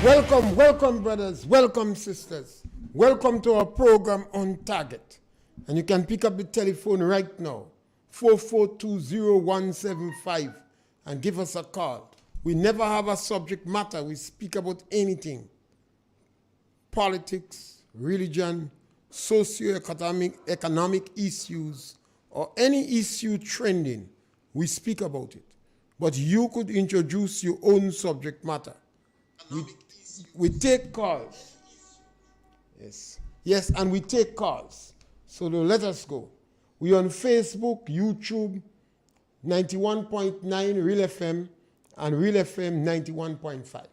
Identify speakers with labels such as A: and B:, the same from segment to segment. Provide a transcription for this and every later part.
A: Welcome, welcome, brothers. Welcome, sisters. Welcome to our program On Target. And you can pick up the telephone right now, 4420175, and give us a call. We never have a subject matter. We speak about anything. Politics, religion, socioeconomic issues, or any issue trending. We speak about it. But you could introduce your own subject matter. We take calls. Yes, and we take calls. So let us go. We're on Facebook, YouTube, 91.9 RealFM, and RealFM 91.5.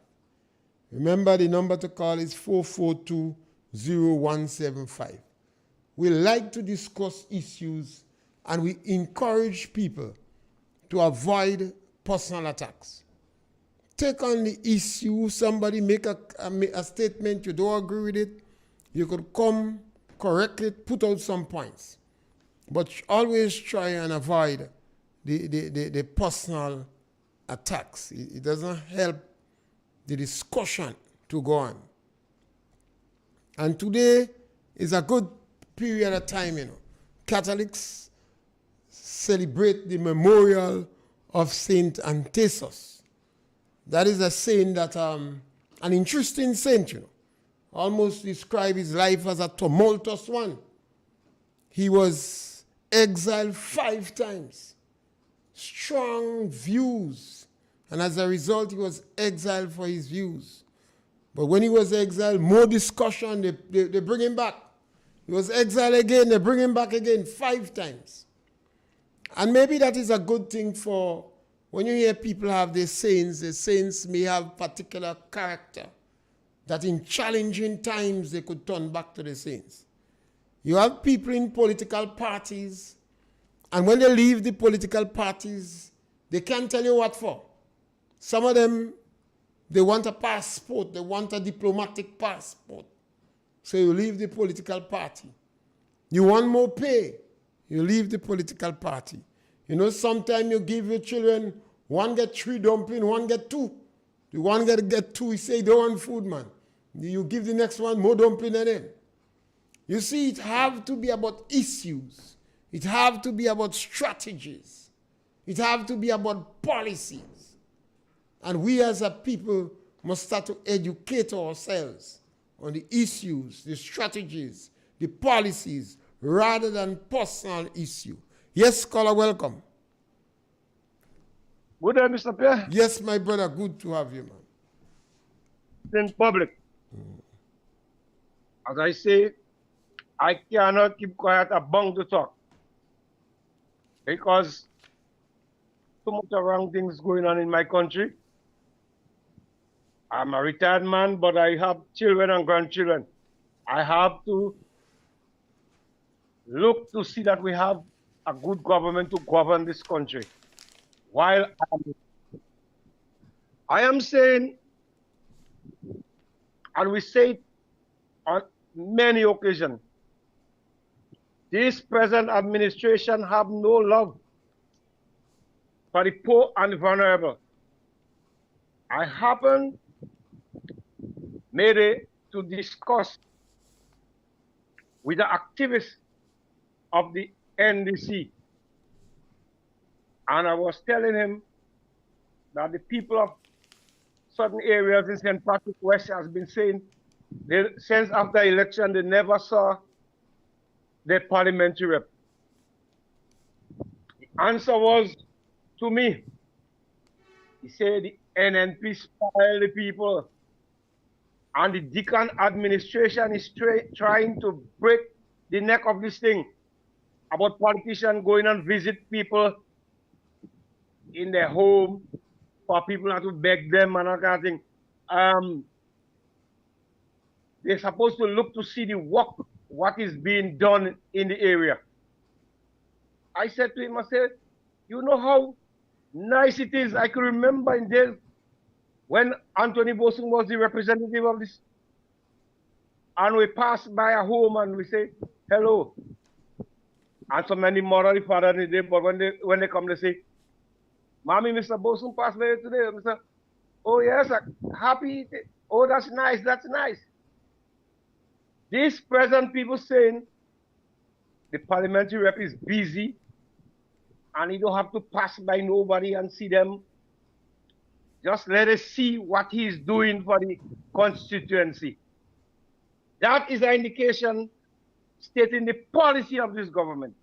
A: Remember, the number to call is 4420175. We like to discuss issues, and we encourage people to avoid personal attacks. Take on the issue, somebody make a statement, you don't agree with it, you could come, correct it, put out some points. But always try and avoid the personal attacks. It doesn't help the discussion to go on. And today is a good period of time, Catholics celebrate the memorial of Saint Antithesis. That is a saint that, an interesting saint, almost describe his life as a tumultuous one. He was exiled 5 times, strong views, and as a result, he was exiled for his views. But when he was exiled, more discussion, they bring him back. He was exiled again, they bring him back again 5 times. And maybe that is a good thing for when you hear people have the saints may have particular character that in challenging times they could turn back to the saints. You have people in political parties, and when they leave the political parties, they can't tell you what for. Some of them, they want a passport, they want a diplomatic passport. So you leave the political party. You want more pay, you leave the political party. Sometimes you give your children, one get 3 dumpling, one get 2. The one get 2, he say, don't want food, man. You give the next one more dumpling than them. You see, it have to be about issues. It have to be about strategies. It have to be about policies. And we as a people must start to educate ourselves on the issues, the strategies, the policies, rather than personal issue. Yes, caller, welcome.
B: Good day, Mr. Pierre.
A: Yes, my brother, good to have you, man.
B: In public. As I say, I cannot keep quiet about the talk. Because so much wrong things going on in my country. I'm a retired man, but I have children and grandchildren. I have to look to see that we have a good government to govern this country. While I am saying, and we say it on many occasions, this present administration have no love for the poor and the vulnerable. I happen maybe to discuss with the activists of the NDC. And I was telling him that the people of certain areas in St. Patrick West has been saying since after election they never saw their parliamentary rep. The answer was to me, he said the NNP spoiled the people and the Deacon administration is trying to break the neck of this thing about politicians going and visit people in their home for people not to beg them and all kind of thing. They're supposed to look to see the work, what is being done in the area. I said to him, I said, you know how nice it is. I can remember in days when Anthony Bosun was the representative of this, and we passed by a home and we say, hello. And so many mother, the father, and the day, but when they come, they say, Mommy, Mr. Bosun passed by today. Mr. Oh yes, happy. Oh, that's nice, that's nice. These present people saying the parliamentary rep is busy and he don't have to pass by nobody and see them. Just let us see what he's doing for the constituency. That is an indication stating the policy of this government.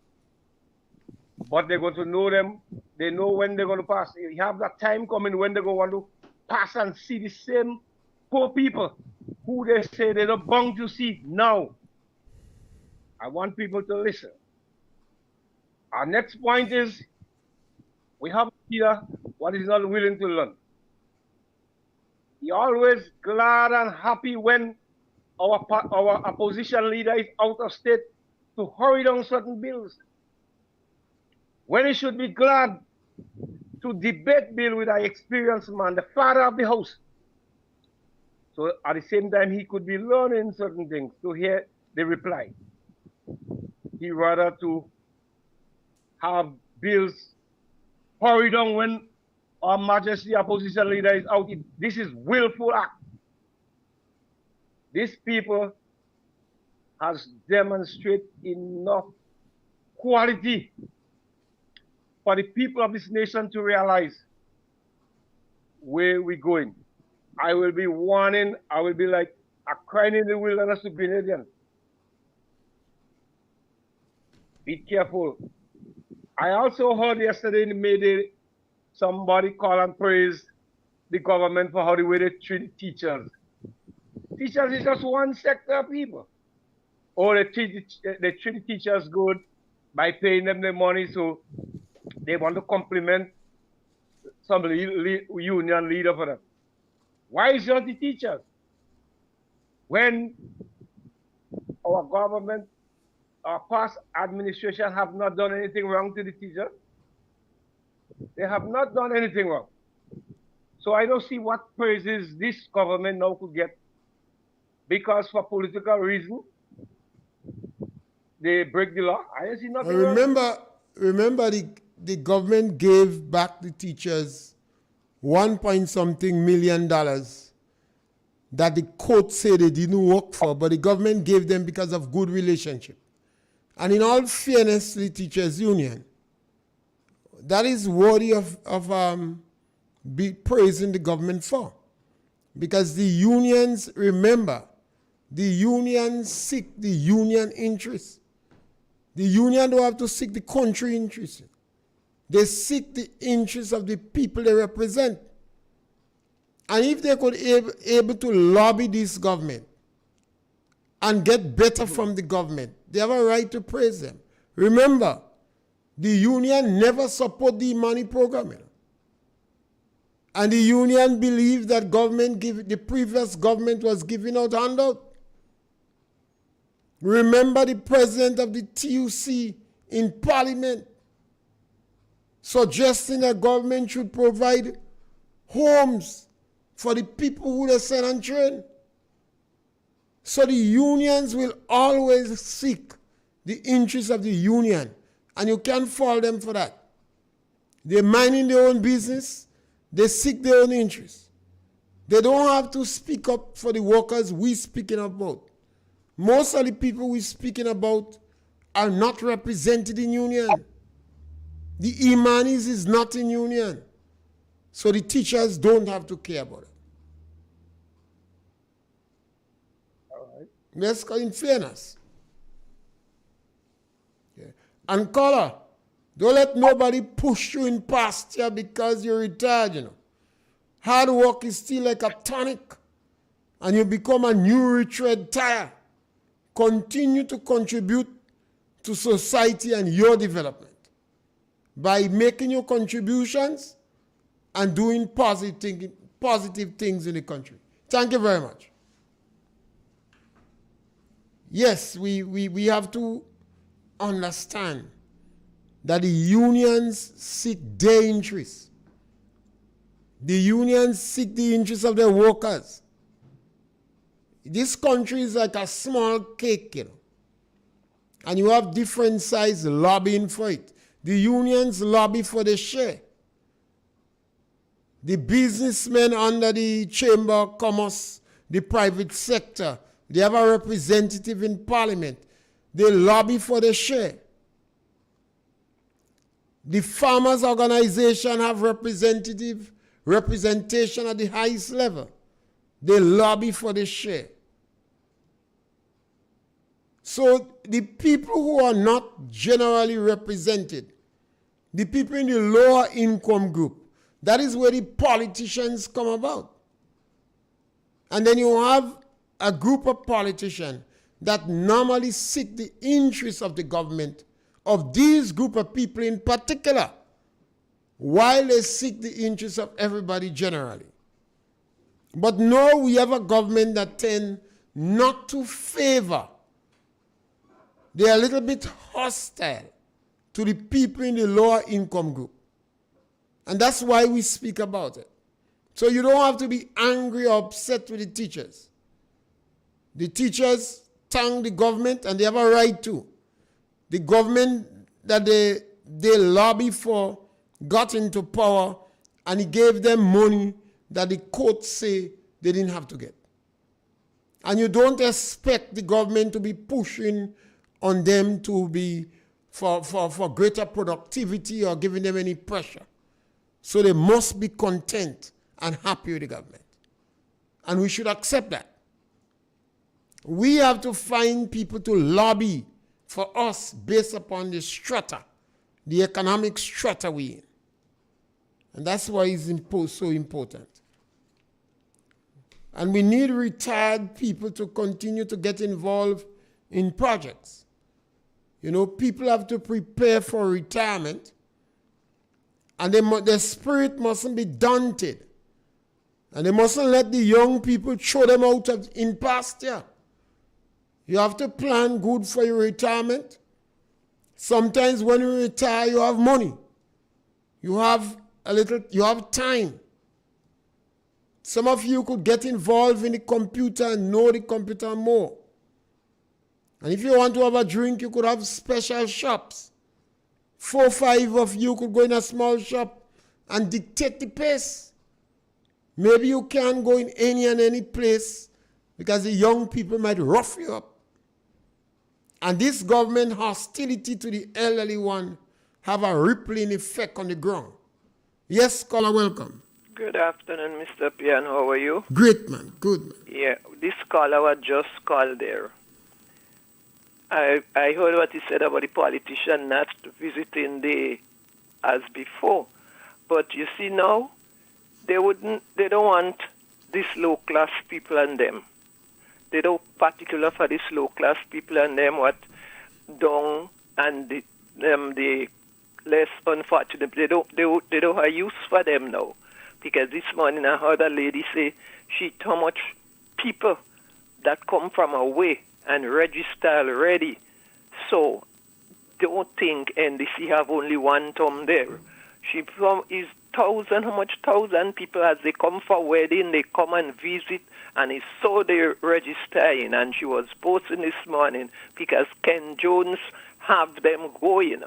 B: But they're going to know them. They know when they're going to pass. You have that time coming when they're going to want to pass and see the same poor people who they say they're not bound to see now. I want people to listen. Our next point is we have here what is not willing to learn. He always glad and happy when our opposition leader is out of state to hurry down certain bills. When he should be glad to debate bill with an experienced man, the father of the house. So at the same time, he could be learning certain things to hear the reply. He rather to have bills hurried on when our majesty opposition leader is out. This is willful act. These people has demonstrated enough quality for the people of this nation to realize where we're going. I will be warning, I will be like a crying in the wilderness to Grenadians. Be careful. I also heard yesterday in the media somebody call and praise the government for how the way they treat teachers. Teachers is just one sector of people. Or they treat the teachers good by paying them the money, so they want to compliment some union leader for them. Why is just the teachers? When our government, our past administration have not done anything wrong to the teachers, they have not done anything wrong. So I don't see what praises this government now could get, because for political reason, they break the law. I don't see nothing wrong.
A: Remember the government gave back the teachers $1.something million that the court said they didn't work for, but the government gave them because of good relationship. And in all fairness to the teachers union, that is worthy of be praising the government for. Because the unions, remember, the unions seek the union interests. The union don't have to seek the country interests. They seek the interests of the people they represent. And if they could able to lobby this government and get better from the government, they have a right to praise them. Remember, the union never support the money program. And the union believed that the previous government was giving out handout. Remember the president of the TUC in parliament suggesting that government should provide homes for the people who they send and train. So the unions will always seek the interests of the union, and you can't fault them for that. They're minding their own business. They seek their own interests. They don't have to speak up for the workers we're speaking about. Most of the people we're speaking about are not represented in union. The Imanis is not in union. So the teachers don't have to care about it.
B: All right.
A: Let's go in fairness. Yeah. And caller, don't let nobody push you in past here because you're retired, you know. Hard work is still like a tonic, and you become a new retread tire. Continue to contribute to society and your development by making your contributions and doing positive things in the country. Thank you very much. Yes, we have to understand that the unions seek their interests. The unions seek the interests of their workers. This country is like a small cake, you know. And you have different size lobbying for it. The unions lobby for the share. The businessmen under the Chamber of Commerce the private sector. They have a representative in parliament. They lobby for the share. The farmers' organization have representation at the highest level. They lobby for the share. So the people who are not generally represented, the people in the lower income group, that is where the politicians come about. And then you have a group of politicians that normally seek the interests of the government, of these group of people in particular, while they seek the interests of everybody generally. But no, we have a government that tends not to favor. They are a little bit hostile to the people in the lower income group. And that's why we speak about it. So you don't have to be angry or upset with the teachers. The teachers thank the government, and they have a right to. The government that they lobby for got into power, and he gave them money that the courts say they didn't have to get. And you don't expect the government to be pushing on them to be for greater productivity or giving them any pressure. So they must be content and happy with the government. And we should accept that. We have to find people to lobby for us based upon the strata, the economic strata we're in. And that's why it's so important. And we need retired people to continue to get involved in projects. You know, people have to prepare for retirement, and their spirit mustn't be daunted. And they mustn't let the young people throw them out in pasture. You have to plan good for your retirement. Sometimes when you retire, you have money. You have time. Some of you could get involved in the computer and know the computer more. And if you want to have a drink, you could have special shops. 4 or 5 of you could go in a small shop and dictate the pace. Maybe you can't go in any place because the young people might rough you up. And this government hostility to the elderly one have a rippling effect on the ground. Yes, caller, welcome.
C: Good afternoon, Mr. Pierre. How are you?
A: Great, man. Good, man.
C: Yeah, this caller was just called there. I heard what he said about the politician not visiting as before. But you see now, they don't want these low-class people and them. They don't particular for these low-class people and them what down and the less unfortunate. They don't have use for them now. Because this morning I heard a lady say how much people that come from away and register already. So don't think NDC have only one term there. She is how much thousand people as they come for wedding, they come and visit, and it's so they're registering. And she was posting this morning because Ken Jones have them going.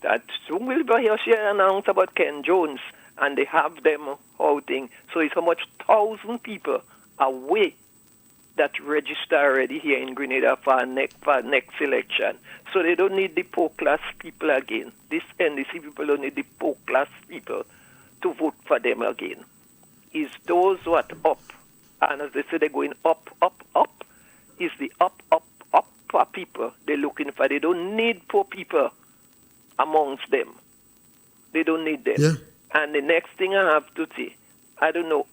C: That soon will be here, she announced about Ken Jones, and they have them outing. So it's how much 1,000 people away that register already here in Grenada for next election. So they don't need the poor class people again. This NDC people don't need the poor class people to vote for them again. It's those what up. And as they say, they're going up, up, up. It's the up, up, up for people they're looking for. They don't need poor people amongst them. They don't need them.
A: Yeah.
C: And the next thing I have to say, I don't know,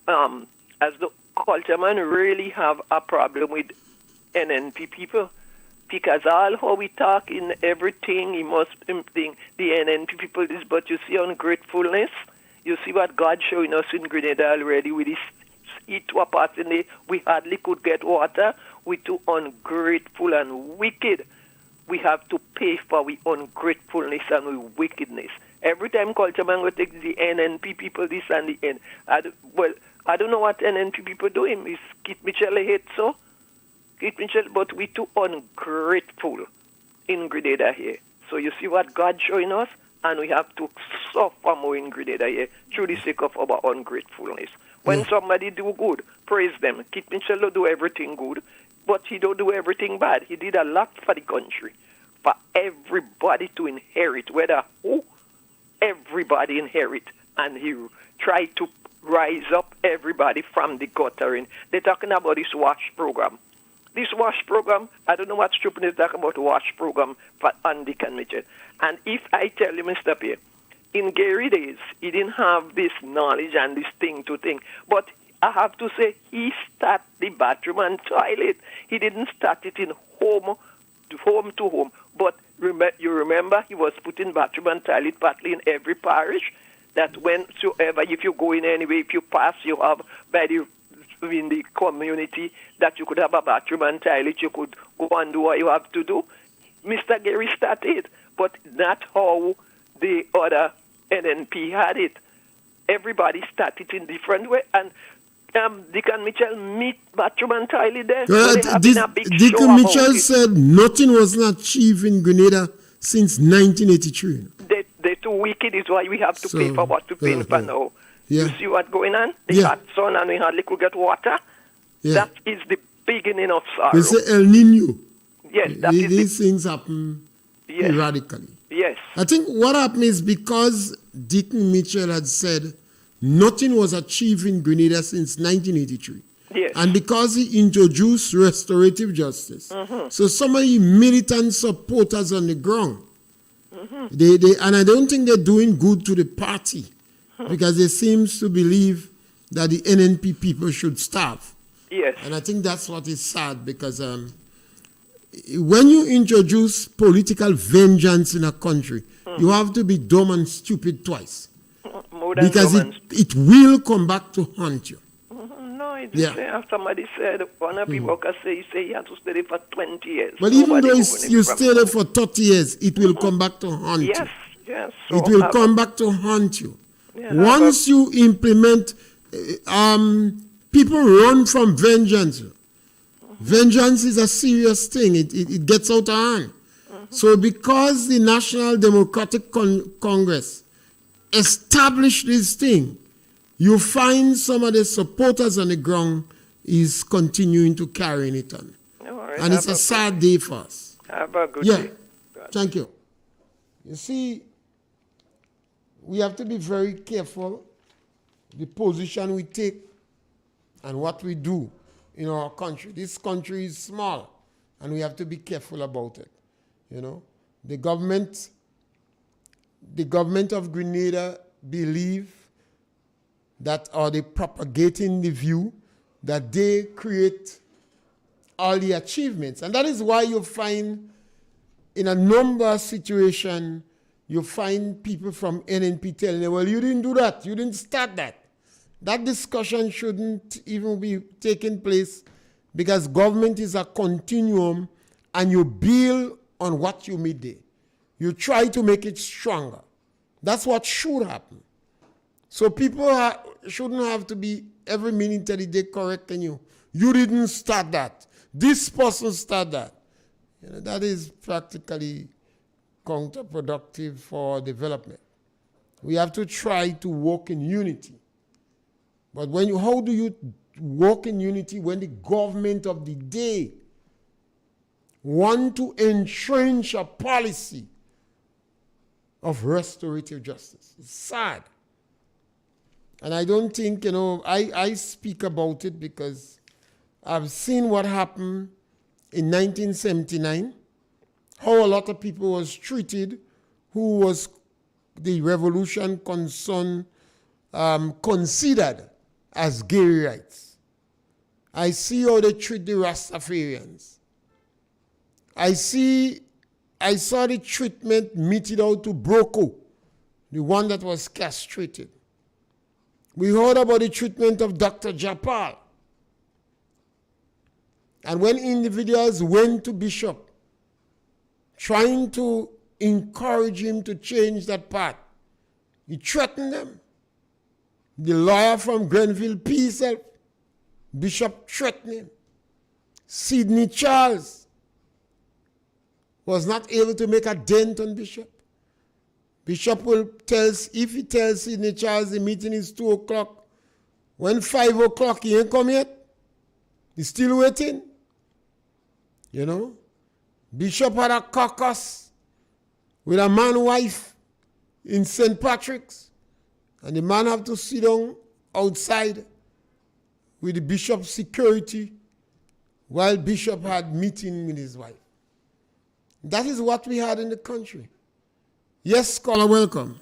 C: as the culture man really have a problem with NNP people, because all how we talk in everything, he must think the NNP people this, but you see ungratefulness, you see what God showing us in Grenada already with this heat to a part in the, we hardly could get water, we too ungrateful and wicked. We have to pay for we ungratefulness and we wickedness. Every time culture man will take the NNP people this and the N. I don't know what NNP people do him. Is Kit Mitchell hate so? Kit Mitchell, but we too ungrateful in Grenada here. So you see what God showing us, and we have to suffer more in Grenada here through the sake of our ungratefulness. When somebody do good, praise them. Kit Mitchell don't do everything good, but he don't do everything bad. He did a lot for the country, for everybody to inherit, whether who, everybody inherit, and he tried to rise up everybody from the guttering. They're talking about this WASH program. This WASH program, I don't know what stupid is talking about WASH program for Andy and Mitchell. And if I tell you, Mr. Pierre, in Gary days, he didn't have this knowledge and this thing to think. But I have to say, he started the bathroom and toilet. He didn't start it in home to home. But you remember, he was putting bathroom and toilet partly in every parish. That whensoever, if you go in anyway, if you pass, you have in the community that you could have a bathroom and toilet. You could go and do what you have to do. Mr. Gary started, but not how the other NNP had it. Everybody started in different way, and Deacon Mitchell meet bathroom and toilet there.
A: Deacon Mitchell said nothing was not achieved in Grenada since 1983.
C: They're too wicked, is why we have to pay for what to pay for now.
A: Yeah.
C: You see what's going on? They had sun and we hardly could get water.
A: Yeah.
C: That is the beginning of sorrow.
A: They say El Nino.
C: Yes,
A: these things happen radically.
C: Yes.
A: I think what happened is because Deacon Mitchell had said nothing was achieved in Grenada since 1983.
C: Yes.
A: And because he introduced restorative justice. So some of the militant supporters on the ground, and I don't think they're doing good to the party because they seem to believe that the NNP people should starve.
C: Yes.
A: And I think that's what is sad because when you introduce political vengeance in a country, you have to be dumb and stupid twice. Because it will come back to haunt you.
C: No, it's somebody said, one of people say he had to stay there for 20 years.
A: But even though you stay there for 30 years, it will come back to haunt you.
C: Yes.
A: So it will come back to haunt you.
C: Yeah,
A: Once you implement, people run from vengeance. Vengeance is a serious thing. It gets out of hand. So because the National Democratic Congress established this thing, you find some of the supporters on the ground is continuing to carry it on.
C: Right,
A: and it's a sad day for us.
C: Have a good day.
A: Thank you. You see, we have to be very careful the position we take and what we do in our country. This country is small, and we have to be careful about it. You know, the government of Grenada believe that, or they propagating the view that they create all the achievements. And that is why you find in a number of situations, you find people from NNP telling you, well, you didn't do that. You didn't start that. That discussion shouldn't even be taking place because government is a continuum and you build on what you made there. You try to make it stronger. That's what should happen. So people shouldn't have to be every minute of the day correcting you. You didn't start that. This person started that. You know, that is practically counterproductive for development. We have to try to work in unity. But how do you work in unity when the government of the day want to entrench a policy of restorative justice? It's sad. And I don't think, I speak about it because I've seen what happened in 1979, how a lot of people was treated who was the revolution considered as gay rights. I see how they treat the Rastafarians. I saw the treatment meted out to Broko, the one that was castrated. We heard about the treatment of Dr. Japal. And when individuals went to Bishop, trying to encourage him to change that path, he threatened them. The lawyer from Grenville P. Bishop threatened him. Sidney Charles was not able to make a dent on Bishop. Bishop will if he tells Sidney Charles the meeting is 2 o'clock, when 5 o'clock he ain't come yet, he's still waiting. You know? Bishop had a caucus with a man wife in St. Patrick's, and the man have to sit down outside with the bishop's security while Bishop had meeting with his wife. That is what we had in the country. Yes, scholar, welcome.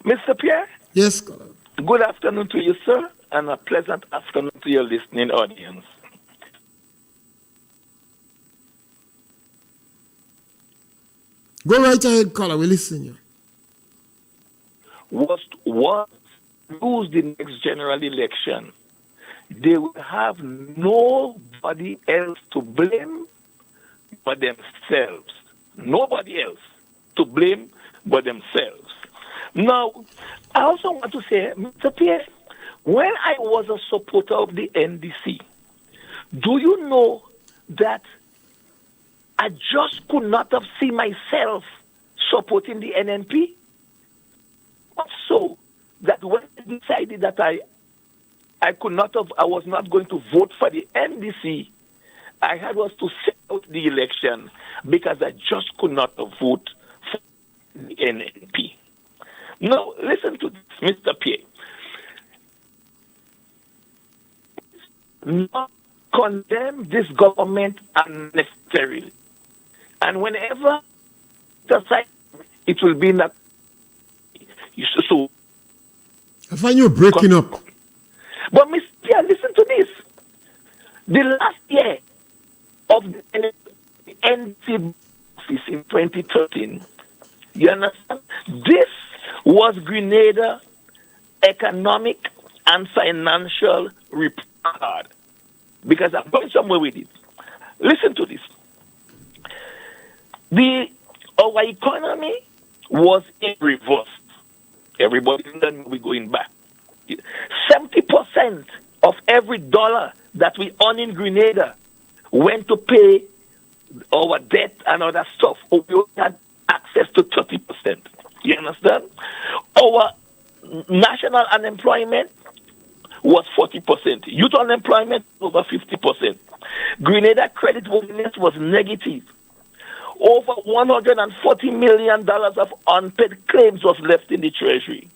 D: Mr. Pierre?
A: Yes, scholar.
D: Good afternoon to you, sir, and a pleasant afternoon to your listening audience.
A: Go right ahead, caller. We listen you.
D: Was lose the next general election, they will have nobody else to blame but themselves. Nobody else to blame but themselves. Now, I also want to say, Mr. Pierre, when I was a supporter of the NDC, do you know that I just could not have seen myself supporting the NNP? So that when I decided that I was not going to vote for the NDC, I had was to sit out the election because I just could not vote for the NNP. Now, listen to this, Mr. Pierre. Not condemn this government unnecessarily. And whenever it will be not so.
A: I find you breaking up.
D: But Mr. Pierre, listen to this. The last year of the NC office in 2013, you understand? This was Grenada economic and financial report card. Because I'm going somewhere with it. Listen to this. Our economy was in reverse. Everybody knows we're going back. 70% of every dollar that we earn in Grenada went to pay our debt and other stuff. We only had access to 30%. You understand? Our national unemployment was 40%. Youth unemployment over 50%. Grenada credit worthiness was negative. Over $140 million of unpaid claims was left in the treasury.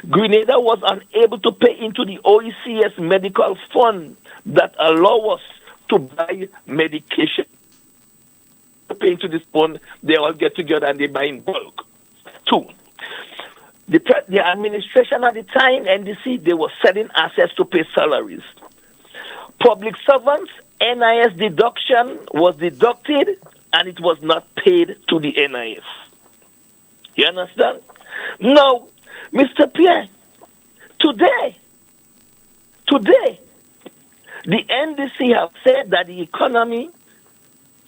D: Grenada was unable to pay into the OECS medical fund that allow us to buy medication. To pay into this fund, they all get together and they buy in bulk. 2. The administration at the time, NDC, they were selling assets to pay salaries. Public servants, NIS deduction was deducted and it was not paid to the NIS. You understand? Now, Mr. Pierre, today, the NDC have said that the economy,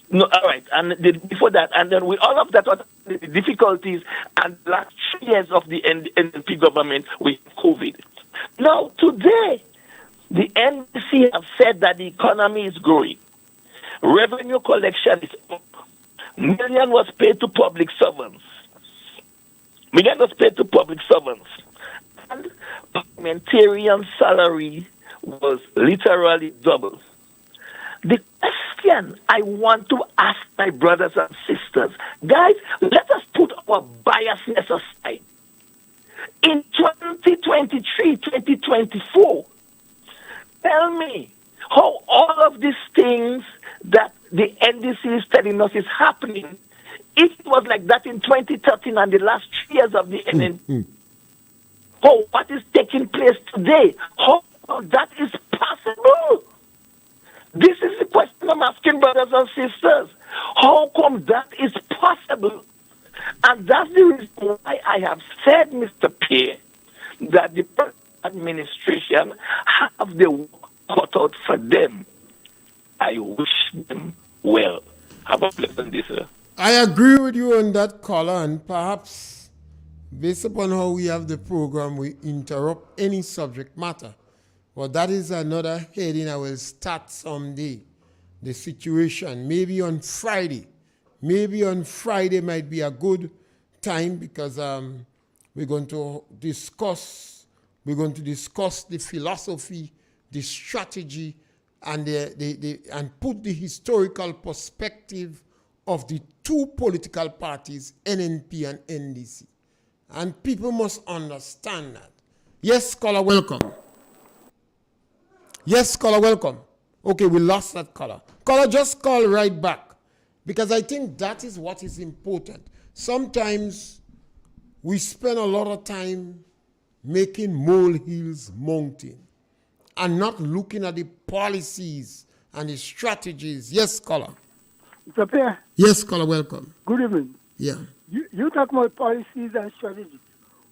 D: no, all right, and before that, and then with all of that, the difficulties and the last 3 years of the NDP government with COVID. Now, today, the NDC have said that the economy is growing. Revenue collection is up. Million was paid to public servants. And parliamentarian salary was literally double. The question I want to ask my brothers and sisters, guys, let us put our biasness aside. In 2023, 2024, tell me how all of these things that the NDC is telling us is happening, if it was like that in 2013 and the last 3 years of the NNP, what is taking place today? How that is possible? This is the question I'm asking, brothers and sisters. How come that is possible? And that's the reason why I have said, Mr. Pierre, that the administration have the work cut out for them. I wish them well. Have a pleasant day, sir.
A: I agree with you on that, caller, and perhaps based upon how we have the program, we interrupt any subject matter. But that is another heading I will start someday. The situation, maybe on Friday. Maybe on Friday might be a good time because we're going to discuss the philosophy, the strategy, and and put the historical perspective of the two political parties, NNP and NDC. And people must understand that. Yes, scholar, welcome. Yes, scholar, welcome. Okay, we lost that caller. Caller, just call right back. Because I think that is what is important. Sometimes we spend a lot of time making molehills mountain and not looking at the policies and the strategies. Yes, scholar.
E: Mr. Pierre,
A: Yes, scholar, welcome.
E: good evening.
A: Yeah.
E: You talk about policies and strategies.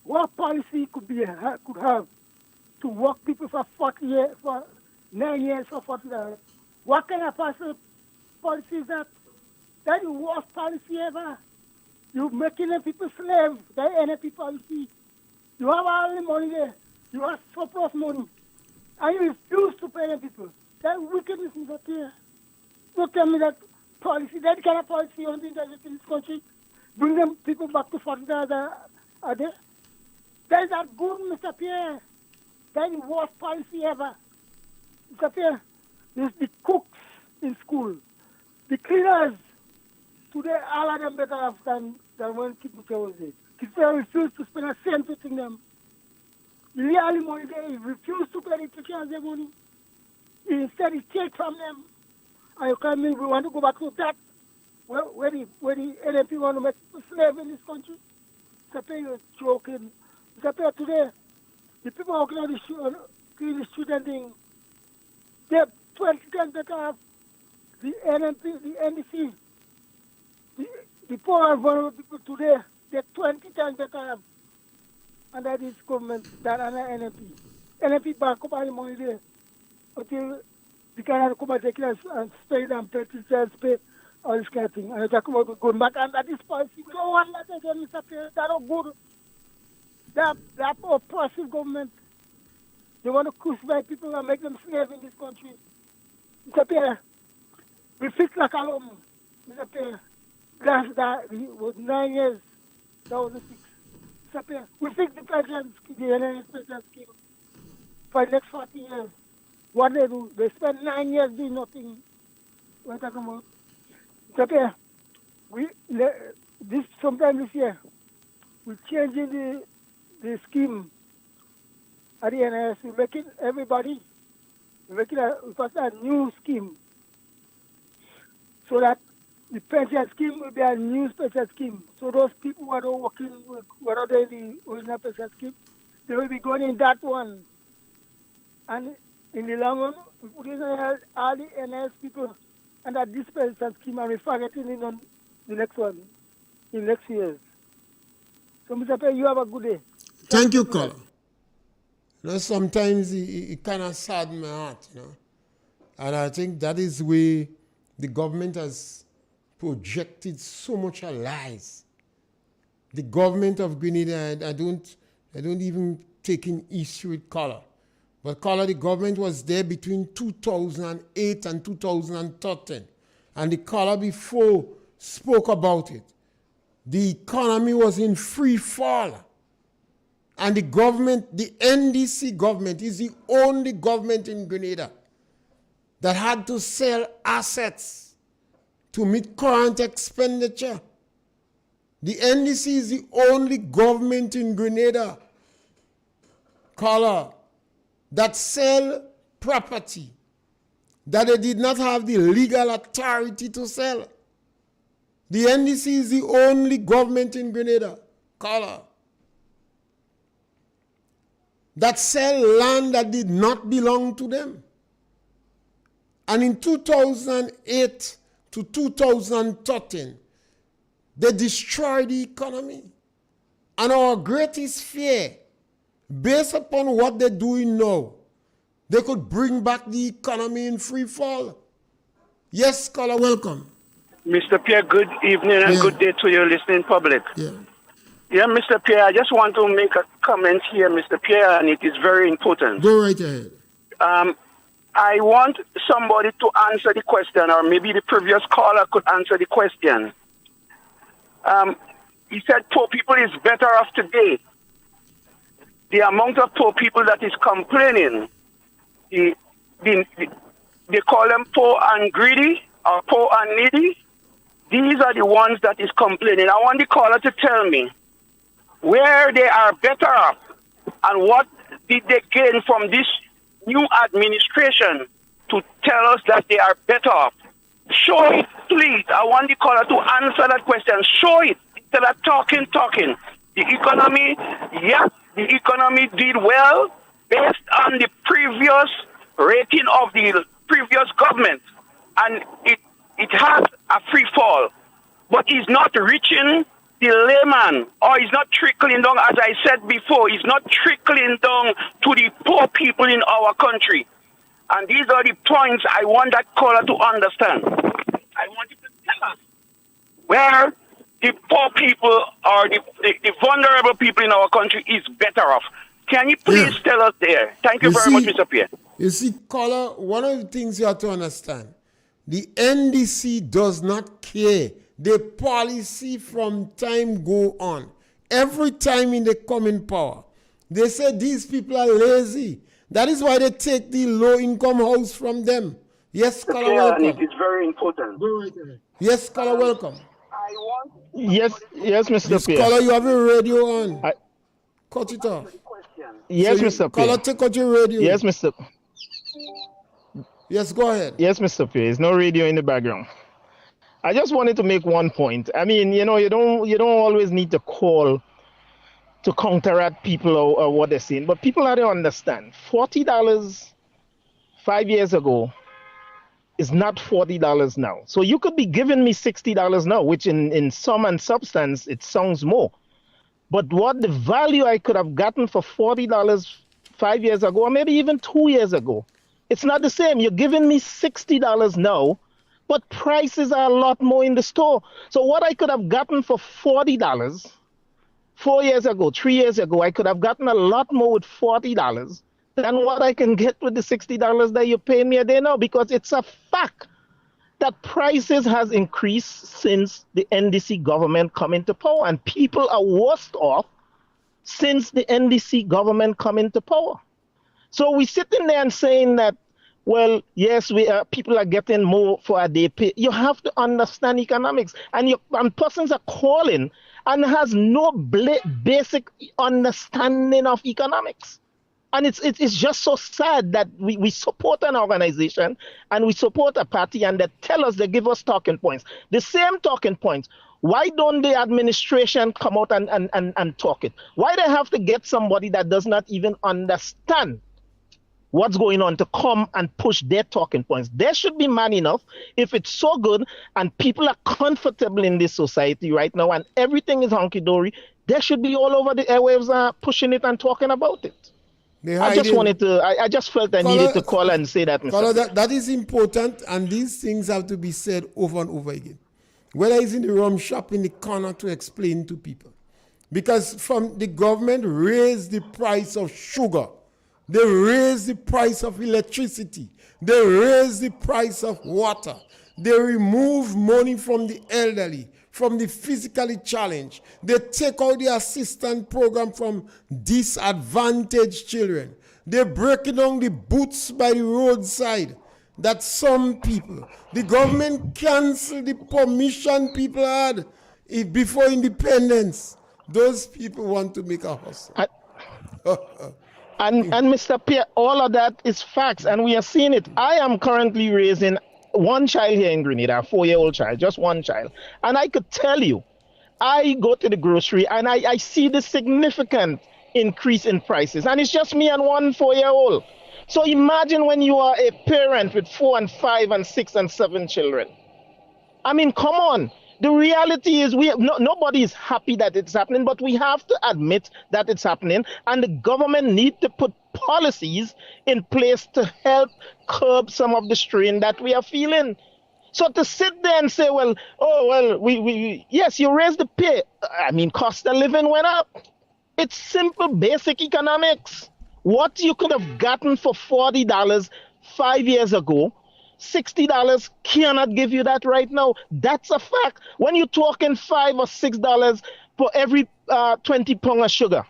E: What policy could have to work people for 40 years, for 9 years, for 40 years? What kind of policy is that? That's the worst policy ever. You're making them people slaves. That NFP policy. You have all the money there. You have surplus money. And you refuse to pay them people. That wickedness is up here. Don't tell me that policy, that kind of policy on the internet in this country, bring them people back to $40 a day. That is not good, Mr. Pierre. That is the worst policy ever. Mr. Pierre, there's the cooks in school, the cleaners. Today, all of them better off than when Kipuche was there. Kipuche refused to spend a cent to take them. The real money they refused to pay the teachers their money. Instead, he take from them. And you can mean we want to go back to that, where the NLP want to make slaves in this country. Mr. Pierre, you're joking. Mr. Pierre, today, the people working on the student thing, they're 20 times better off the NMP, the NDC. The poor and vulnerable people today, they're 20 times better off under this government than under NMP. NMP back up all the money there until the kind of come and take it and spend and pay teachers, pay all this kind of thing. And you talk about going back under this policy. We don't want that again, Mr. Pierre. That's not good. That oppressive government. They want to crucify people and make them slaves in this country. Mr. Pierre, we fix like a home. Mr. Pierre, that was 9 years. That was the fix. Mr. Pierre, we fix the pension scheme, the NNS pension scheme for the next 40 years. What they do, they spend 9 years doing nothing. What are you talking about? Mr. Pierre, sometime this year, we're changing the scheme at the NIS. We're making a new scheme so that the pension scheme will be a new pension scheme. So those people who are not working, who are not in the original pension scheme, they will be going in that one. And in the long run, we put in all the NIS people under this pension scheme and we're forgetting it on the next one, in the next years. So, Mr. Pierre, you have a good day.
A: Thank you, caller. You know, sometimes it kind of saddens my heart, you know. And I think that is where the government has projected so much lies. The government of Grenada, I don't even take in issue with caller. But caller, the government was there between 2008 and 2013. And the caller before spoke about it. The economy was in free fall. And the government, the NDC government, is the only government in Grenada that had to sell assets to meet current expenditure. The NDC is the only government in Grenada, caller, that sell property that they did not have the legal authority to sell. The NDC is the only government in Grenada, caller, that sell land that did not belong to them. And in 2008 to 2013, they destroyed the economy. And our greatest fear, based upon what they're doing now, they could bring back the economy in free fall. Yes, caller, welcome.
F: Mr. Pierre, good evening and good day to your listening public.
A: Yeah,
F: Mr. Pierre, I just want to make a comment here, Mr. Pierre, and it is very important.
A: Go right ahead.
F: I want somebody to answer the question, or maybe the previous caller could answer the question. He said poor people is better off today. The amount of poor people that is complaining, they call them poor and greedy or poor and needy. These are the ones that is complaining. I want the caller to tell me where they are better off and what did they gain from this new administration to tell us that they are better off. Show it, please. I want the caller to answer that question. Show it instead of talking. The economy, yes, the economy did well based on the previous rating of the previous government. And it has a free fall. But it's not reaching the layman, or it's not trickling down, as I said before, it's not trickling down to the poor people in our country. And these are the points I want that caller to understand. I want you to tell us where the poor people or the vulnerable people in our country is better off. Can you please tell us there? Thank you very much, Mr. Pierre.
A: You see, caller, one of the things you have to understand, the NDC does not care. The policy from time go on. Every time in the come in power, they say these people are lazy. That is why they take the low-income house from them. Yes, caller, welcome.
F: It is very important.
A: Yes, caller, welcome.
G: Yes, Mr. Pierre.
A: Caller, you have your radio on. Cut it off.
G: Yes,
A: so
G: Mr. Pierre.
A: Caller, take out your radio.
G: Yes, Mr.
A: Yes, go ahead.
G: Yes, Mr. Pierre. There's no radio in the background. I just wanted to make one point. I mean, you don't always need to call to counteract people or what they're saying, but people have to understand. $40 5 years ago is not $40 now. So you could be giving me $60 now, which in sum and substance, it sounds more. But what the value I could have gotten for $40 5 years ago, or maybe even 2 years ago, it's not the same. You're giving me $60 now, but prices are a lot more in the store. So what I could have gotten for $40 4 years ago, 3 years ago, I could have gotten a lot more with $40 than what I can get with the $60 that you're paying me a day now, because it's a fact that prices has increased since the NDC government come into power, and people are worse off since the NDC government come into power. So we sitting there and saying that, well, yes, people are getting more for a day pay. You have to understand economics, and persons are calling and has no basic understanding of economics. And it's just so sad that we support an organization and we support a party and they tell us, they give us talking points. The same talking points. Why don't the administration come out and talk it? Why they have to get somebody that does not even understand what's going on to come and push their talking points? There should be man enough. If it's so good and people are comfortable in this society right now and everything is hunky-dory, there should be all over the airwaves pushing it and talking about it. I just felt I needed to call and say that, Mr.
A: Caller, that is important, and these things have to be said over and over again. Whether it's in the rum shop in the corner to explain to people. Because from the government raised the price of sugar, they raised the price of electricity, they raised the price of water, they remove money from the elderly, from the physically challenged. They take out the assistance program from disadvantaged children. They break down the booths by the roadside that some people, the government canceled the permission people had before independence. Those people want to make a hustle.
G: And Mr. Pierre, all of that is facts, and we are seeing it. I am currently raising one child here in Grenada, a 4-year-old child, just one child. And I could tell you, I go to the grocery and I see the significant increase in prices. And it's just me and one 4-year-old. So imagine when you are a parent with 4 and 5 and 6 and 7 children. I mean, come on. The reality is nobody is happy that it's happening, but we have to admit that it's happening. And the government need to put policies in place to help curb some of the strain that we are feeling. So to sit there and say, yes, you raised the pay. I mean, cost of living went up. It's simple, basic economics. What you could have gotten for $40 5 years ago, $60 cannot give you that right now. That's a fact. When you're talking $5 or $6 for every 20 pounds of sugar.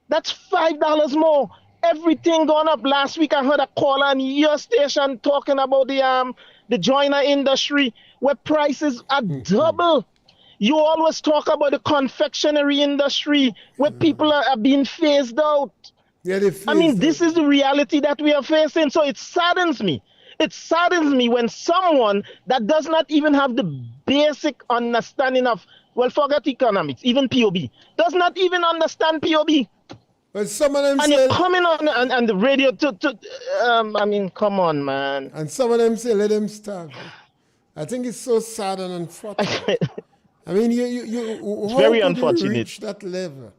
G: That's $5 more. Everything gone up. Last week I heard a call on your station talking about the joiner industry where prices are double. You always talk about the confectionery industry where people are being phased out.
A: Yeah,
G: this is the reality that we are facing. So it saddens me. It saddens me when someone that does not even have the basic understanding of, well, forget economics, even POB, does not even understand POB.
A: But some of them
G: and
A: say,
G: you're coming on the radio come on, man.
A: And some of them say, let them starve. I think it's so sad and unfortunate. I mean,
G: it's
A: how
G: very
A: could
G: unfortunate.
A: you reach that level?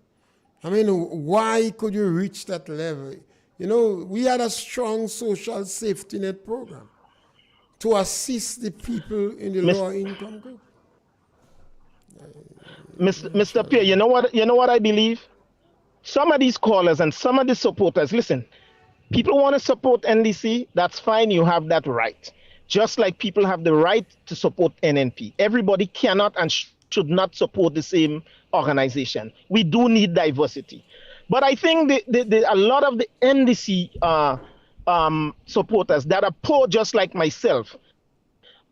A: I mean, why could you reach that level? You know, we had a strong social safety net program to assist the people in the lower income group.
G: Mr. Pierre, you know what I believe? Some of these callers and some of the supporters, listen, people want to support NDC, that's fine, you have that right. Just like people have the right to support NNP. Everybody cannot and should not support the same organization. We do need diversity. But I think a lot of the NDC supporters that are poor just like myself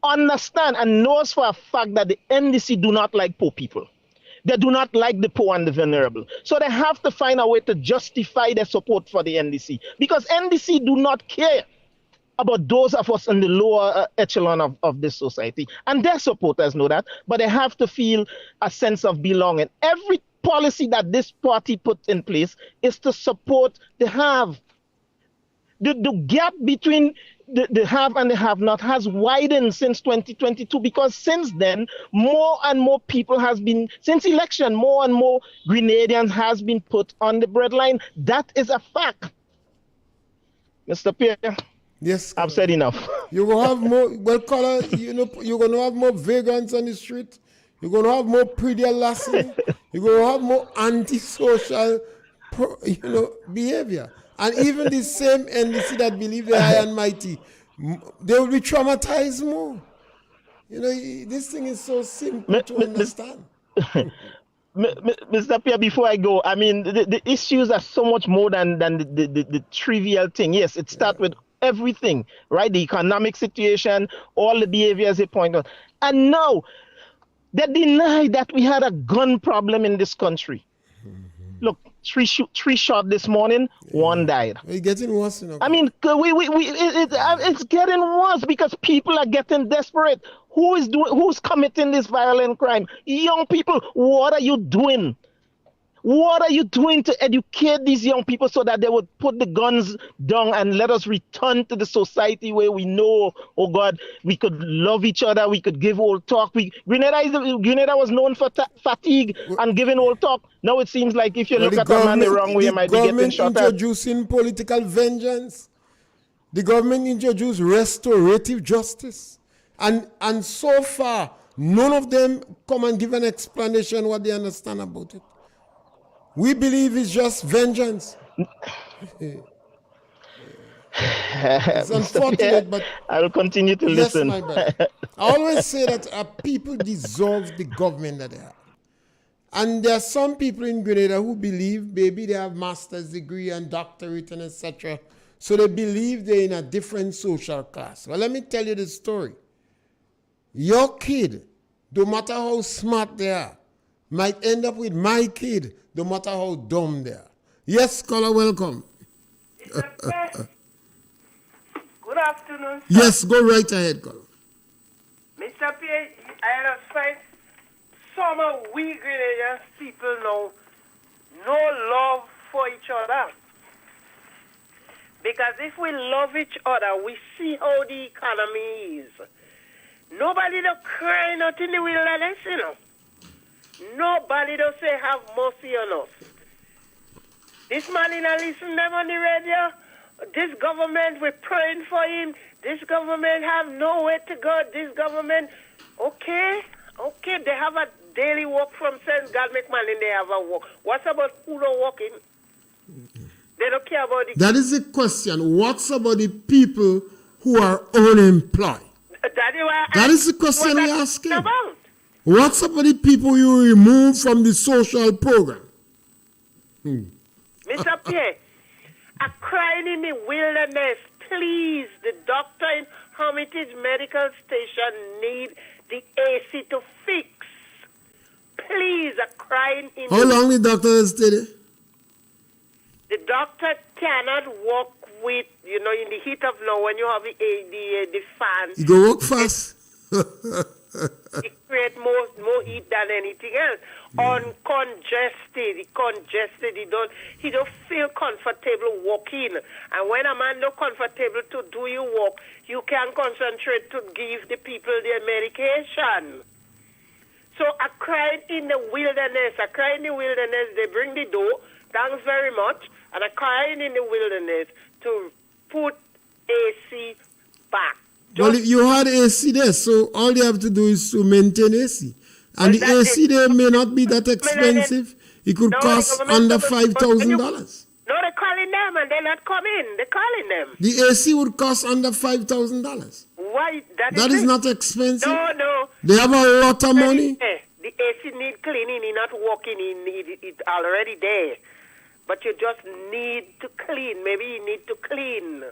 G: understand and knows for a fact that the NDC do not like poor people. They do not like the poor and the vulnerable. So they have to find a way to justify their support for the NDC. Because NDC do not care about those of us in the lower echelon of this society. And their supporters know that, but they have to feel a sense of belonging. Every policy that this party put in place is to support the have. The gap between the have and the have not has widened since 2022 because since then, more and more people since election, more and more Grenadians has been put on the breadline. That is a fact. Mr. Pierre,
A: yes,
G: I've said enough.
A: You're going to have more, you're going to have more vagrants on the street. You're going to have more prettier lassie. You're going to have more antisocial, behavior. And even the same NDC that believe they're high and mighty, they will be traumatized more. This thing is so simple to understand.
G: Mr. Pierre, before I go, the issues are so much more than the trivial thing. Yes, it starts with everything, right? The economic situation, all the behaviors they point out. And now, they deny that we had a gun problem in this country. Look, three shot this morning, one died.
A: It's getting worse.
G: It's getting worse because people are getting desperate. Who's committing this violent crime? Young people, what are you doing? What are you doing to educate these young people so that they would put the guns down and let us return to the society where we know, oh God, we could love each other, we could give old talk. Grenada was known for fatigue and giving old talk. Now it seems like if you look at a man the wrong way, you might be getting shot at.
A: Introducing political vengeance. The government introduced restorative justice. And so far, none of them come and give an explanation what they understand about it. We believe it's just vengeance. It's unfortunate, but
G: I will continue to listen.
A: My brother. I always say that people deserve the government that they have. And there are some people in Grenada who believe maybe they have master's degree and doctorate and etc. So they believe they're in a different social class. Well, let me tell you the story. Your kid, no matter how smart they are, might end up with my kid, no matter how dumb they are. Yes, caller, welcome.
H: Good afternoon, sir.
A: Yes, go right ahead, caller.
H: Mr. Pierre, I find some of we Grenadian people know no love for each other. Because if we love each other, we see how the economy is. Nobody don't cry nothing in the wilderness, Nobody don't say have mercy on us. This man in a listen them on the radio. This government, we're praying for him. This government have nowhere to go. This government, okay, they have a daily work from St. God McMahon, they have a work. What's about who don't work in? They don't care about it.
A: That is the question. What's about the people who are unemployed? That is the question we're asking. What's up with the people you remove from the social program?
H: Mr. Pierre, a crying in the wilderness. Please, the doctor in Hermitage Medical Station need the AC to fix. Please, a crying in
A: How long the doctor has stayed there?
H: The doctor cannot work with, in the heat of now when you have the fan.
A: You go work fast.
H: It creates more heat than anything else. Uncongested, he don't feel comfortable walking. And when a man not comfortable to do your work, you can concentrate to give the people their medication. So I cried in the wilderness. They bring the dough. Thanks very much. And I cried in the wilderness to put AC back.
A: Well, you had AC there, so all you have to do is to maintain AC. And the AC there may not be that expensive. It could cost under $5,000.
H: No, they're calling them and they're not coming. They're calling them.
A: The AC would cost under $5,000.
H: Why?
A: That is not expensive.
H: No.
A: They have a lot of money.
H: The AC need cleaning. It's not working. It's already there. But you just need to clean. Maybe you need to clean.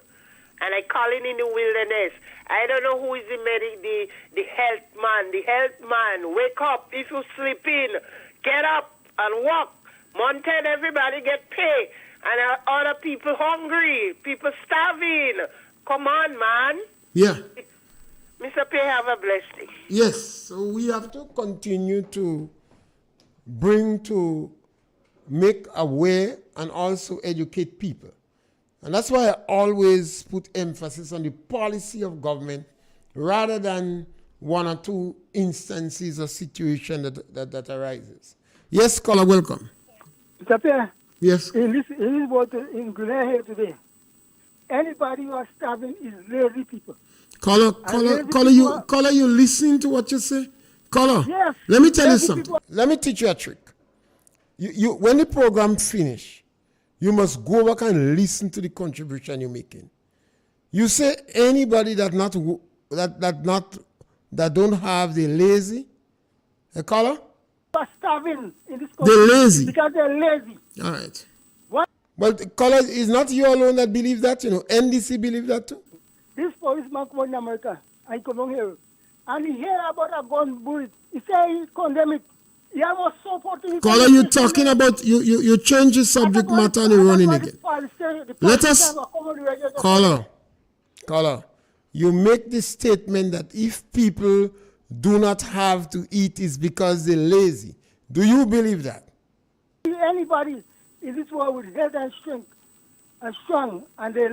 H: And I calling in the wilderness. I don't know who is the health man. The health man, wake up. If you sleep in, get up and walk. Mountain, everybody get paid. And other people hungry. People starving. Come on, man.
A: Yeah.
H: Mr. Pierre, have a blessed day.
A: Yes. So we have to continue to make aware and also educate people. And that's why I always put emphasis on the policy of government rather than one or two instances or situation that arises. Yes, caller, welcome.
E: Mr. Pierre,
A: Yes.
E: in this Grenada here today, anybody who are starving is lazy people.
A: Caller, you listen to what you say? Caller,
E: Yes.
A: let me tell you
E: Lazy
A: something.
E: people.
A: Let me teach you a trick. You when the program finish, you must go back and listen to the contribution you're making. You say anybody that don't have the lazy, a caller?
E: Who are starving in this country.
A: They're lazy.
E: Because they're lazy.
A: All right.
E: What?
A: But caller, is not you alone that believe that. NDC believe that too.
E: This policeman come in America and he come on here. And he hear about a gun bullet. He say he condemn it. He almost supporting.
A: Caller, you talking about you change the subject matter and you're running again. Let us caller, you make the statement that if people do not have to eat is because they're lazy. Do you believe that?
E: Anybody in this world with health and strong and they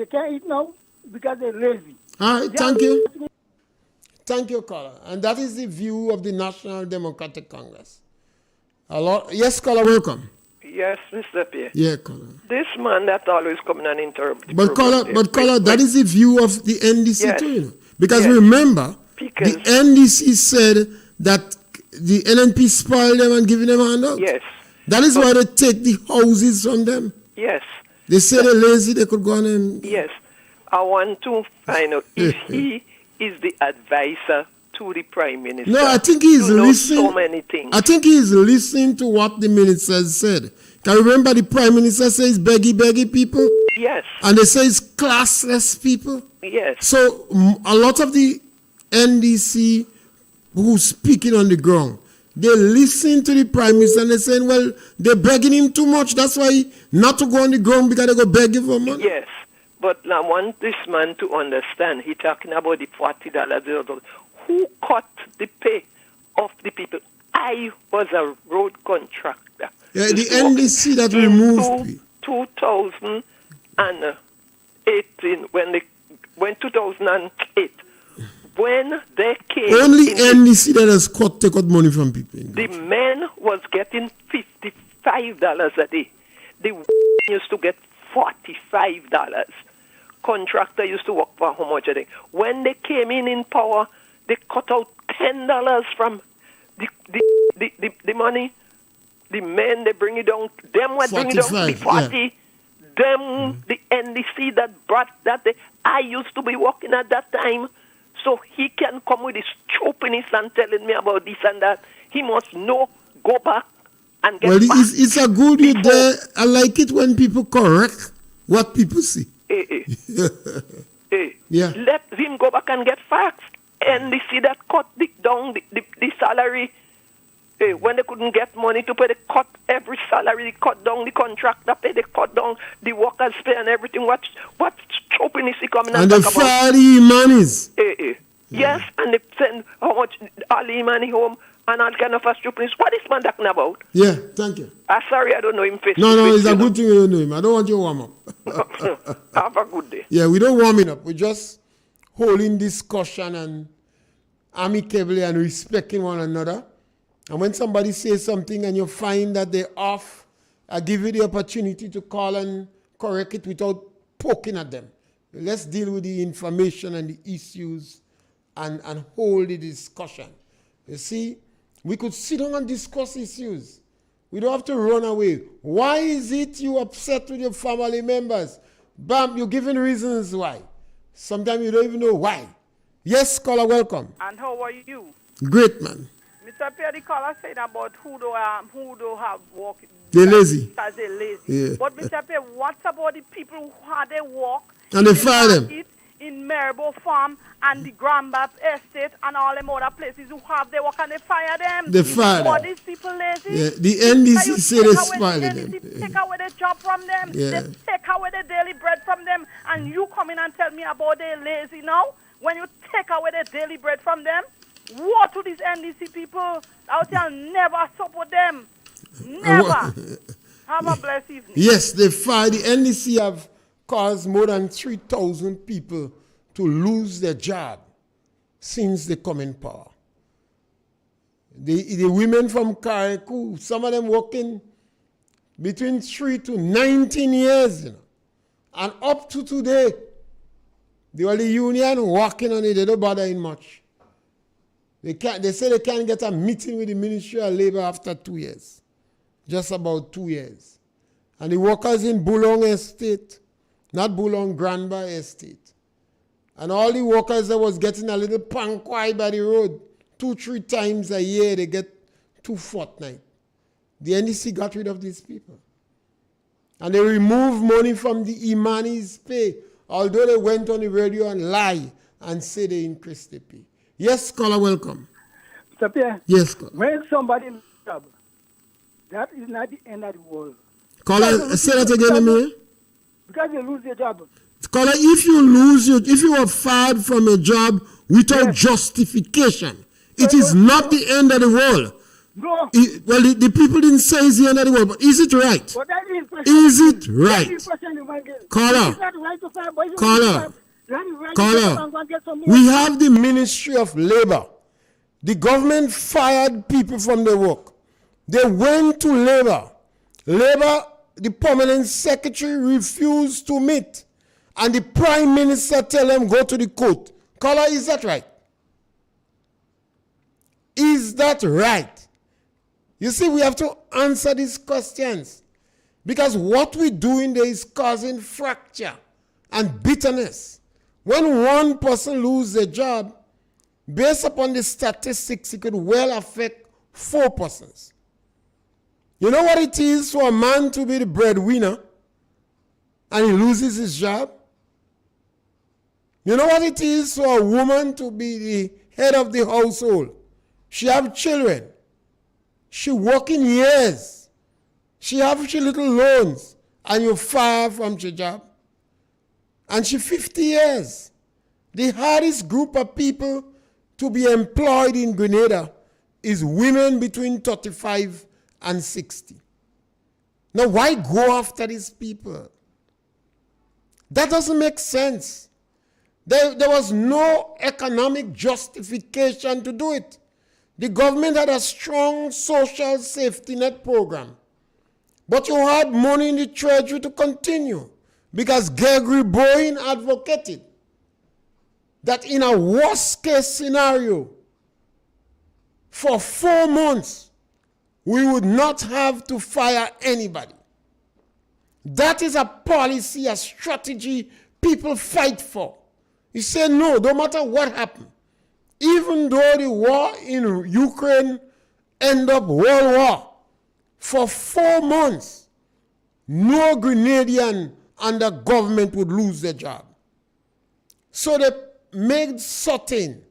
E: can't eat now because they're lazy.
A: All right, thank you. Thank you, caller. And that is the view of the National Democratic Congress. Yes, caller, welcome.
C: Yes, Mr. Pierre.
A: Yeah, caller.
C: This man that always coming and interrupt.
A: But caller, that is the view of the NDC
C: Yes.
A: too, Because remember,
C: Pickens.
A: the NDC said that the NNP spoiled them and giving them a handout.
C: Yes.
A: That is why they take the houses from them.
C: Yes.
A: They say they're lazy, they could go on and...
C: Yes. I want to find out if he is the advisor to the Prime Minister.
A: No, I think he's listening.
C: So many things.
A: I think he's listening to what the minister said. Can you remember the Prime Minister says beggy people?
C: Yes.
A: And they say it's classless people?
C: Yes.
A: So a lot of the NDC who's speaking on the ground, they listen to the Prime Minister and they're saying, well, they're begging him too much. That's why not to go on the ground because they go begging for money.
C: Yes. But I want this man to understand. He's talking about the $40. Who cut the pay of the people? I was a road contractor.
A: Yeah, the NDC that removed
C: 2018, when 2008, when they came...
A: Only NDC that has take out money from people.
C: The man was getting $55 a day. The used to get $45. Contractor used to work for how much a day? When they came in power, they cut out $10 from the money. The men, they bring it down. Them what bring it down to 40. Yeah. Them, the NDC that brought that. I used to be working at that time. So he can come with his stupidness and telling me about this and that. He must know, go back and get back.
A: It's a good you there. I like it when people correct what people see. Yeah.
C: Let him go back and get facts. And they see that cut down the salary. When they couldn't get money to pay, they cut every salary, they cut down the contractor pay, they cut down the workers' pay and everything. What stupidness he coming
A: and they fire the monies.
C: Yes, and they send how much all the money home and all kind of stupidness. What is man talking about?
A: Yeah, thank you.
C: Sorry, I don't know him face.
A: No, it's a good thing you don't know him. I don't want you to warm
C: up. Have a good day.
A: Yeah, we don't warm it up. We're just holding discussion and amicably and respecting one another. And when somebody says something and you find that they're off, I give you the opportunity to call and correct it without poking at them. Let's deal with the information and the issues and hold the discussion. You see, we could sit down and discuss issues. We don't have to run away. Why is it you upset with your family members? Bam, you're giving reasons why. Sometimes you don't even know why. Yes, caller, welcome.
I: And how are you?
A: Great, man.
I: Mr. Pierre, the caller said about who don't have work.
A: They're lazy.
I: Because they're lazy.
A: Yeah.
I: But Mr. Pierre, what about the people who had their work
A: and they fire them
I: in Maribor Farm and the Grambap Estate and all them other places who have their work and they fire them?
A: They fire them.
I: Are these people lazy?
A: Yeah. The NDC say they spoil them.
I: Take away the job from them.
A: Yeah.
I: They take away the daily bread from them. And you come in and tell me about they're lazy now? When you take away the daily bread from them? What to these NDC people out there? Never support them. Never. Have a blessed evening.
A: Yes, they fire. The NDC have caused more than 3,000 people to lose their job since they come in power. The women from Karikou, some of them working between 3 to 19 years, and up to today, the only union working on it, they don't bother in much. They say they can't get a meeting with the Ministry of Labor after 2 years. Just about 2 years. And the workers in Boulong Estate, not Boulong, Granba Estate. And all the workers that was getting a little pankwai by the road, 2-3 times a year, they get 2 fortnight. The NDC got rid of these people. And they removed money from the Imani's pay, although they went on the radio and lie and say they increased the pay. Yes, caller, welcome.
E: Mr. Pierre,
A: yes, caller.
E: When somebody loses a job, that is not the end of the world.
A: Caller, say that again, Amir.
E: Because you lose your job.
A: Caller, if you are fired from a job without justification, it is not the end of the world.
E: No.
A: The people didn't say it's the end of the world, but is it right?
E: But that
A: is it right? Caller. Caller. We have the Ministry of Labor. The government fired people from their work. They went to Labor. Labor, the permanent secretary refused to meet. And the prime minister tell them go to the court. Caller, is that right? Is that right? You see, we have to answer these questions. Because what we're doing there is causing fracture and bitterness. When one person loses a job, based upon the statistics, it could well affect 4 persons. You know what it is for a man to be the breadwinner and he loses his job? You know what it is for a woman to be the head of the household? She have children. She working years. She have she little loans and you fire from your job. And she 50 years. The hardest group of people to be employed in Grenada is women between 35 and 60. Now, why go after these people? That doesn't make sense. There was no economic justification to do it. The government had a strong social safety net program. But you had money in the treasury to continue. Because Gregory Bowen advocated that in a worst case scenario, for 4 months, we would not have to fire anybody. That is a policy, a strategy people fight for. He said no, no matter what happened. Even though the war in Ukraine end up world war, for 4 months, no Grenadian under government would lose their job. So they made certain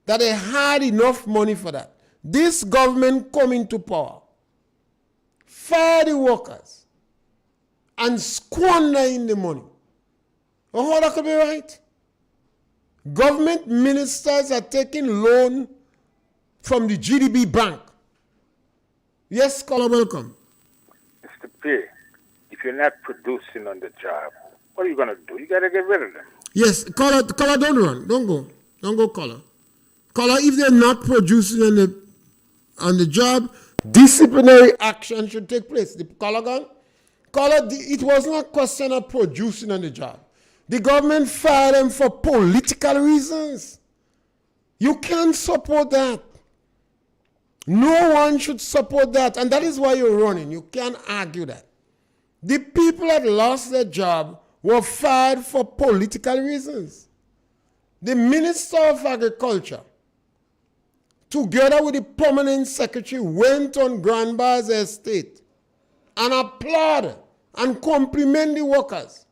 A: that they had enough money for that. This government come into power, fire the workers, and squander in the money. Oh, how that could be right? Government ministers are taking loan from the GDP bank. Yes, caller, welcome.
J: Mr. Pierre, if you're not producing on the job, what are you going to do? You got to get rid of them.
A: Yes, caller, don't run. Don't go, caller. Caller, if they're not producing on the job, disciplinary action should take place. The caller gone? Caller, it was not a question of producing on the job. The government fired them for political reasons. You can't support that. No one should support that. And that is why you're running. You can't argue that. The people that lost their job were fired for political reasons. The Minister of Agriculture, together with the Permanent Secretary, went on Grandba's estate and applauded and complimented the workers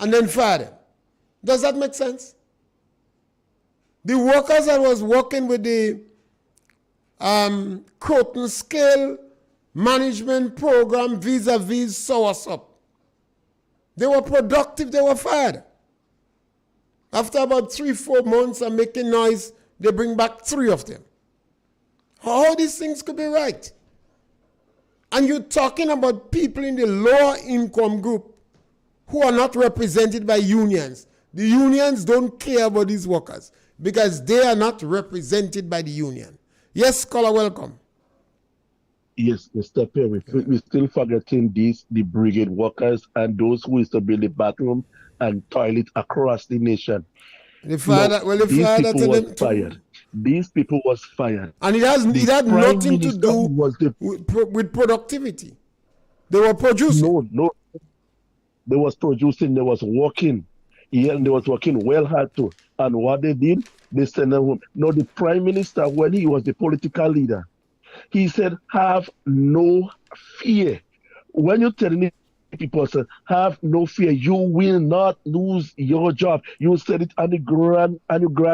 A: and then fired them. Does that make sense? The workers that was working with the Croton Scale Management Program vis-a-vis Soursop, they were productive, they were fired. After about 3-4 months of making noise, they bring back 3 of them. How these things could be right? And you're talking about people in the lower income group who are not represented by unions. The unions don't care about these workers because they are not represented by the union. Yes, caller, welcome.
K: Yes, Mr. Pierre, we still forgetting the brigade workers and those who used to build the bathroom and toilet across the nation.
A: These people
K: was fired. These people was fired.
A: And it had nothing to do with productivity. They were producing.
K: No. They was producing, they was working. Yeah, and they was working well hard too. And what they did, they sent them home. Now the Prime Minister, when he was the political leader, he said, have no fear. When you're telling people, say, have no fear, you will not lose your job. You said it on the grand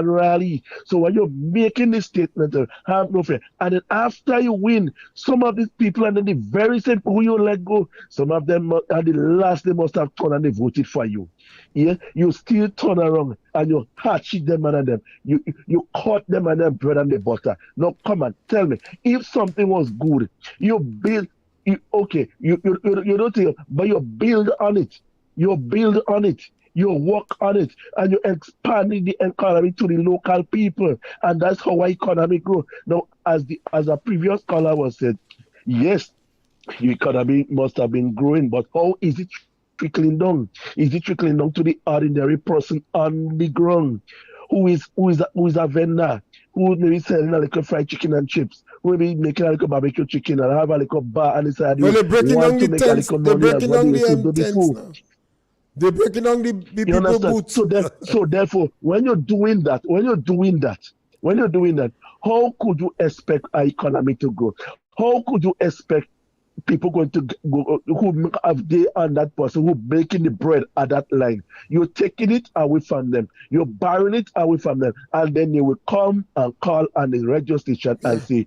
K: rally. So when you're making this statement, have no fear. And then after you win, some of these people, and then the very same who you let go, some of them at the last, they must have turned and they voted for you. Yeah, you still turn around and you hatchet them and them. You cut them and them bread and the butter. Now come and tell me, if something was good, you build. You don't think, but you build on it. You build on it. You work on it, and you expanding the economy to the local people, and that's how our economy grow. Now, as a previous caller was said, yes, the economy must have been growing, but how is it trickling down? Is it trickling down to the ordinary person on the ground, who is a vendor, who may be selling a little fried chicken and chips, who may be making a little barbecue chicken and have a little bar and decide
A: they're breaking down the tents. They're breaking down the tents now. They're breaking down the people boots.
K: So therefore, when you're doing that, how could you expect our economy to grow? How could you expect people going to go who have they on that person who baking the bread at that line? You're taking it away from them. You're borrowing it away from them, and then they will come and call on the radio station and say,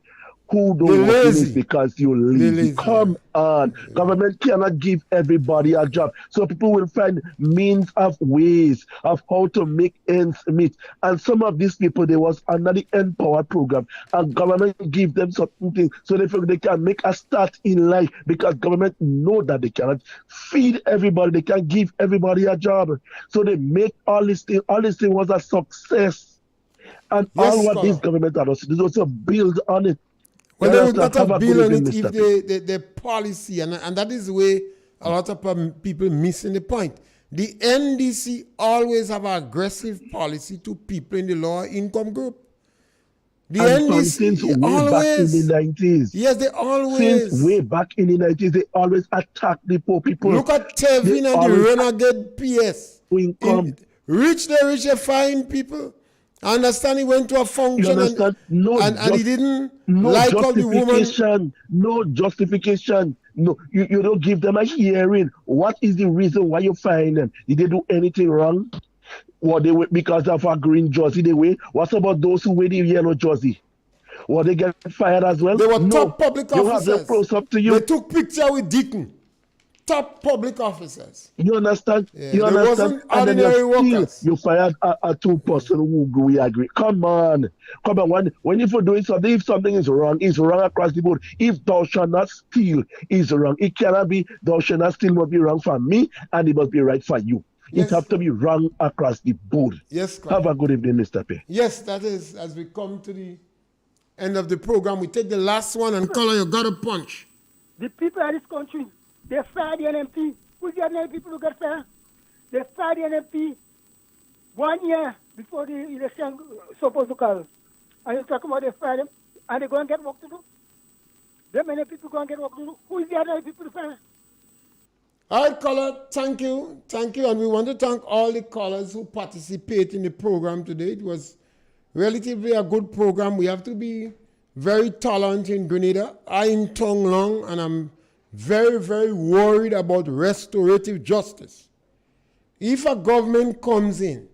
K: who don't want this because you're lazy. Come on. Government cannot give everybody a job. So people will find means of ways of how to make ends meet. And some of these people, they was under the Empower program. And government give them something so they can make a start in life, because government know that they cannot feed everybody. They can't give everybody a job. So they make all this thing was a success. And all what this government does, they also build on it.
A: Well, they would not have built on it if the policy, and that is the way a lot of people missing the point. The NDC always have an aggressive policy to people in the lower income group. The NDC
K: since way back in the 90s.
A: Yes, they always.
K: Since way back in the 90s, they always attack the poor people.
A: Look at Tevin and the renegade PS. Rich, they fine people. I understand he went to a function
K: You understand?
A: and he didn't
K: no
A: like all the woman.
K: justification. No justification. No, you don't give them a hearing. What is the reason why you fine them? Did they do anything wrong? Or they were because of a green jersey they wear? What about those who wear the yellow jersey? Or they get fired as well?
A: They were
K: no.
A: top public officers.
K: You have them close up to you.
A: They took picture with Deacon. Top public officers.
K: You understand?
A: Yeah,
K: you understand?
A: Wasn't ordinary workers.
K: You fired a two-person who we agree. Come on. When you're doing something, if something is wrong, it's wrong across the board. If thou shalt not steal, is wrong. It cannot be thou shalt not steal must be wrong for me, and it must be right for you.
A: Yes.
K: It has to be wrong across the board.
A: Yes,
K: Have a good evening, Mr. Pierre.
A: Yes, that is, as we come to the end of the program, we take the last one, and Color, you got a punch.
E: The people of this country, they fired the NMP. Who's the other people who got fired? They fired the NMP 1 year before the election supposed to come. And you talk about they fired them, and they go and get work to do. That many people go and get work to do. Who is the other people to fire?
A: All right, Color, thank you. Thank you. And we want to thank all the callers who participate in the program today. It was relatively a good program. We have to be very tolerant in Grenada. I'm tongue long, and I'm very, very worried about restorative justice. If a government comes in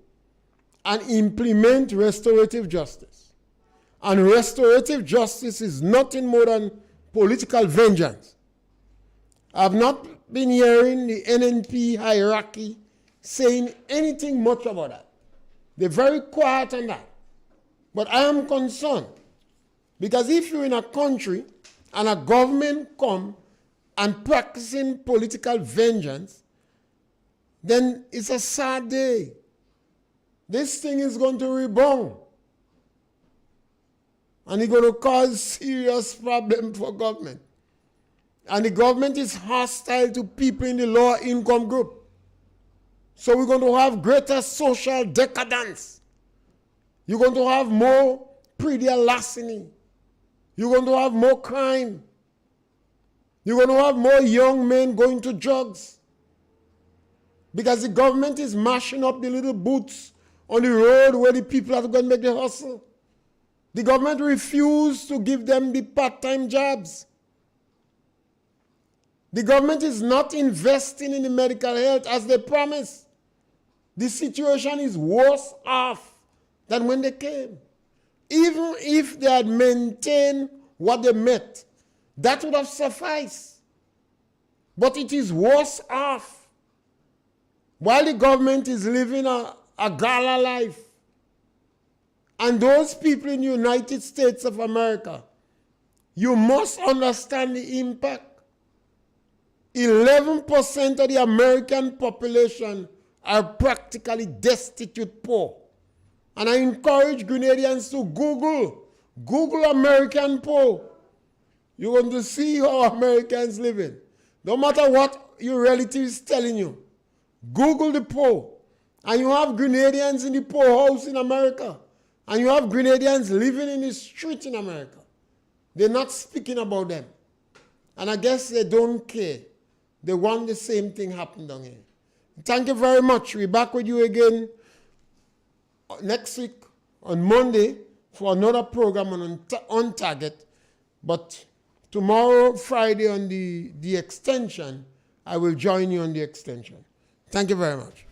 A: and implement restorative justice, and restorative justice is nothing more than political vengeance, I've not been hearing the NNP hierarchy saying anything much about that. They're very quiet on that. But I am concerned, because if you're in a country and a government come and practicing political vengeance, then it's a sad day. This thing is going to rebound. And it's going to cause serious problem for government. And the government is hostile to people in the lower income group. So we're going to have greater social decadence. You're going to have more predial larceny. You're going to have more crime. You're going to have more young men going to drugs. Because the government is mashing up the little booths on the road where the people are going to make the hustle. The government refused to give them the part-time jobs. The government is not investing in the medical health as they promised. The situation is worse off than when they came. Even if they had maintained what they met, that would have sufficed. But it is worse off. While the government is living a gala life, and those people in the United States of America, you must understand the impact. 11% of the American population are practically destitute poor. And I encourage Grenadians to Google American poor. You're going to see how Americans living. No matter what your relative is telling you, Google the poor. And you have Grenadians in the poorhouse in America. And you have Grenadians living in the street in America. They're not speaking about them. And I guess they don't care. They want the same thing happen down here. Thank you very much. We're back with you again next week on Monday for another program on Target. But tomorrow, Friday, on the extension, I will join you on the extension. Thank you very much.